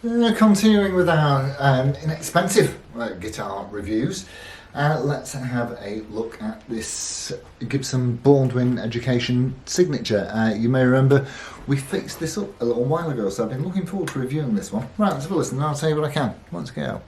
Continuing with our inexpensive guitar reviews, let's have a look at this Gibson Baldwin Education Signature. You may remember we fixed this up a little while ago, so I've been looking forward to reviewing this one. Right, let's have a listen and I'll tell you what I can. Let's go.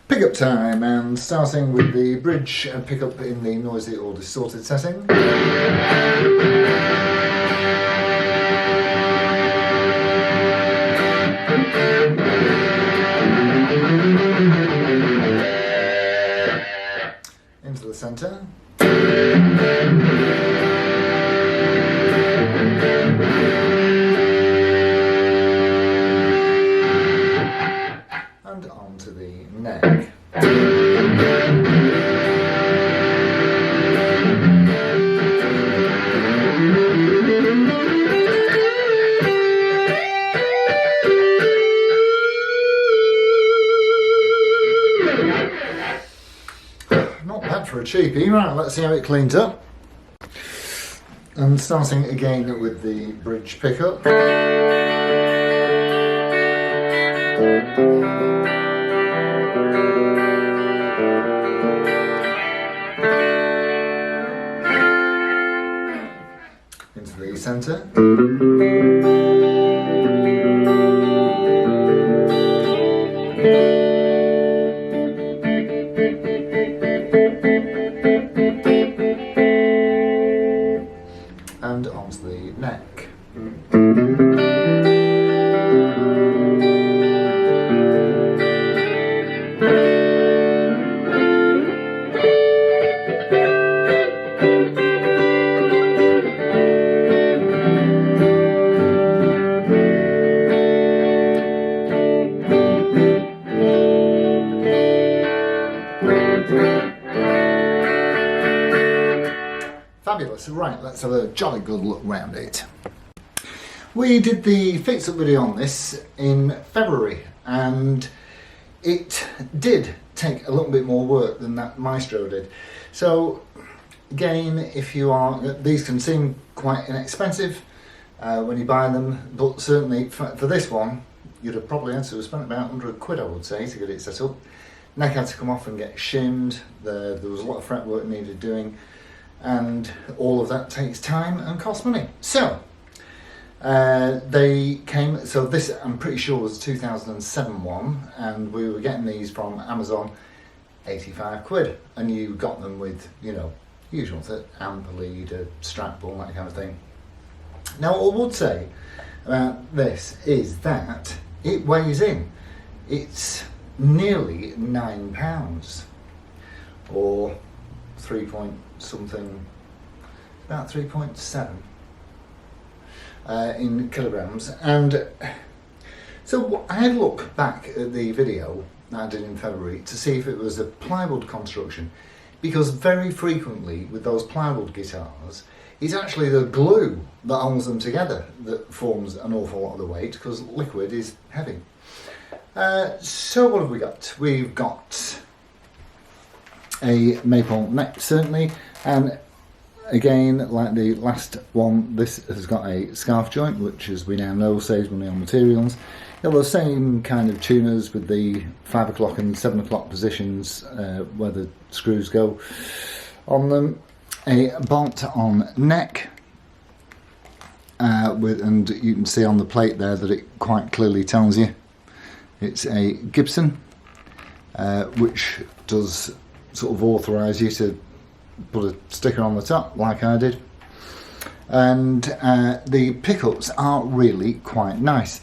Pickup time, and starting with the bridge pickup in the noisy or distorted setting. Into the centre. And onto the neck. Not bad for a cheapie. Right, let's see how it cleans up. And starting again with the bridge pickup. Into the centre. And onto the neck. So right, let's have a jolly good look round it. We did the fix-up video on this in February, and it did take a little bit more work than that Maestro did. So again, these can seem quite inexpensive when you buy them, but certainly for this one, you'd have probably had to have spent about 100 quid, I would say, to get it set up. Neck had to come off and get shimmed. There was a lot of fretwork needed doing, and all of that takes time and costs money. So they came. So this, I'm pretty sure, was a 2007 one, and we were getting these from Amazon, 85 quid, and you got them with, you know, usual amp lead, a strap ball, that kind of thing. Now, what I would say about this is that it weighs in. It's nearly £9, or 3 point something, about 3.7 in kilograms. And so I look back at the video that I did in February to see if it was a plywood construction, because very frequently with those plywood guitars, it's actually the glue that holds them together that forms an awful lot of the weight, because liquid is heavy. So what have we got? We've got a maple neck, certainly, and again, like the last one, this has got a scarf joint, which, as we now know, saves money on materials. They're the same kind of tuners with the 5 o'clock and 7 o'clock positions where the screws go on them. A bolt-on neck, and you can see on the plate there that it quite clearly tells you it's a Gibson, which does sort of authorise you to put a sticker on the top, like I did. And the pickups are really quite nice.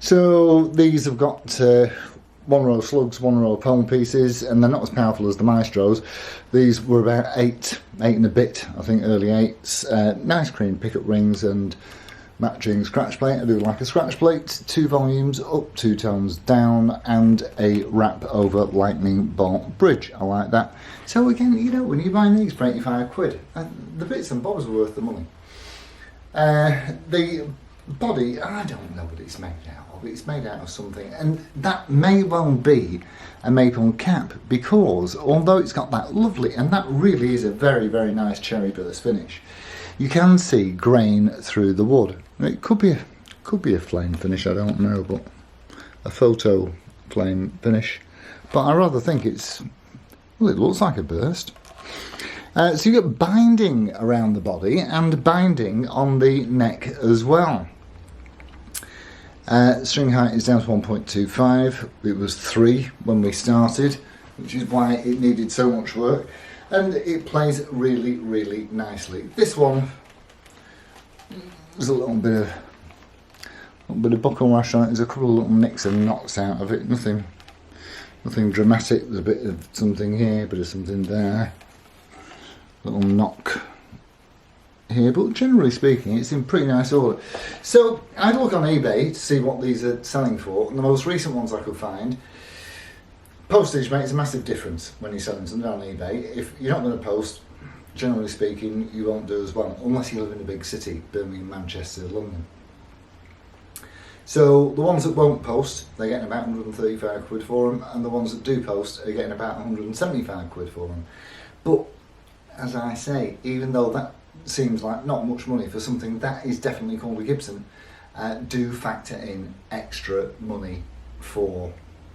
So these have got 1 row slugs, 1 row palm pieces, and they're not as powerful as the Maestros. These were about 8 and a bit, I think, early 8s. Nice cream pickup rings and matching scratch plate. I do like a scratch plate, 2 volumes up, 2 tones down, and a wrap over lightning bolt bridge. I like that. So again, you know, when you're buying these for 85 quid, the bits and bobs are worth the money. The body, I don't know what it's made out of. It's made out of something, and that may well be a maple cap, because although it's got that lovely, and that really is a very, very nice cherry burst finish, you can see grain through the wood. It could be a flame finish, I don't know, but a photo flame finish. But I rather think it looks like a burst. So you get binding around the body and binding on the neck as well. String height is down to 1.25. It was 3 when we started, which is why it needed so much work. And it plays really, really nicely. This one, there's a little bit of buckle rash on it. There's a couple of little nicks and knocks out of it. Nothing dramatic. There's a bit of something here, a bit of something there. Little knock here, but generally speaking, it's in pretty nice order. So I had a look on eBay to see what these are selling for, and the most recent ones I could find. Postage makes a massive difference when you're selling something on eBay. If you're not going to post, generally speaking, you won't do as well, unless you live in a big city, Birmingham, Manchester, London. So the ones that won't post, they're getting about 135 quid for them, and the ones that do post are getting about 175 quid for them. But as I say, even though that seems like not much money for something that is definitely called a Gibson, do factor in extra money for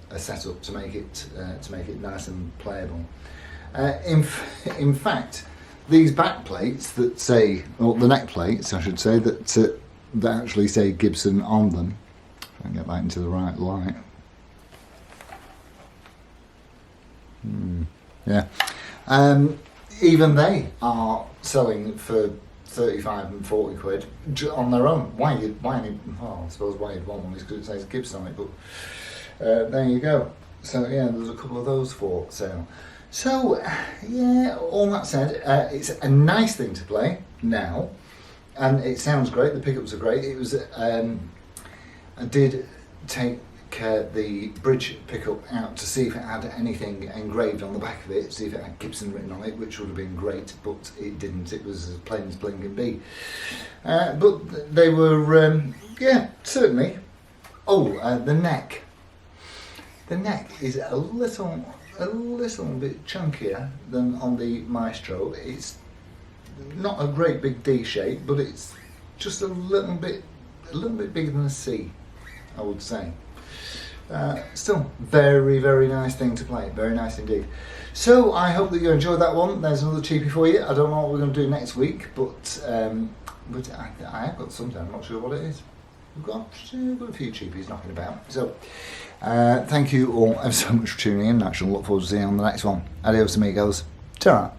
a setup to make it nice and playable. In fact, these back plates that say, or the neck plates, I should say, that actually say Gibson on them. If I can get back into the right light. Yeah. Even they are selling for 35 and 40 quid on their own. I suppose why you'd want one is because it says Gibson on it, but there you go. So yeah, there's a couple of those for sale. So yeah, all that said, it's a nice thing to play now, and it sounds great. The pickups are great. It was I did take the bridge pickup out to see if it had anything engraved on the back of it, see if it had Gibson written on it, which would have been great, but it didn't. It was as plain as plain can be. But they were, yeah, certainly. Oh, the neck. The neck is a little bit chunkier than on the Maestro. It's not a great big D shape, but it's just a little bit bigger than a C, I would say. Still, very, very nice thing to play. Very nice indeed. So I hope that you enjoyed that one. There's another cheapie for you. I don't know what we're going to do next week, but I have got something. I'm not sure what it is. We've got a few cheapies knocking about. So thank you all ever so much for tuning in. I shall look forward to seeing you on the next one. Adios amigos. Ta-ra.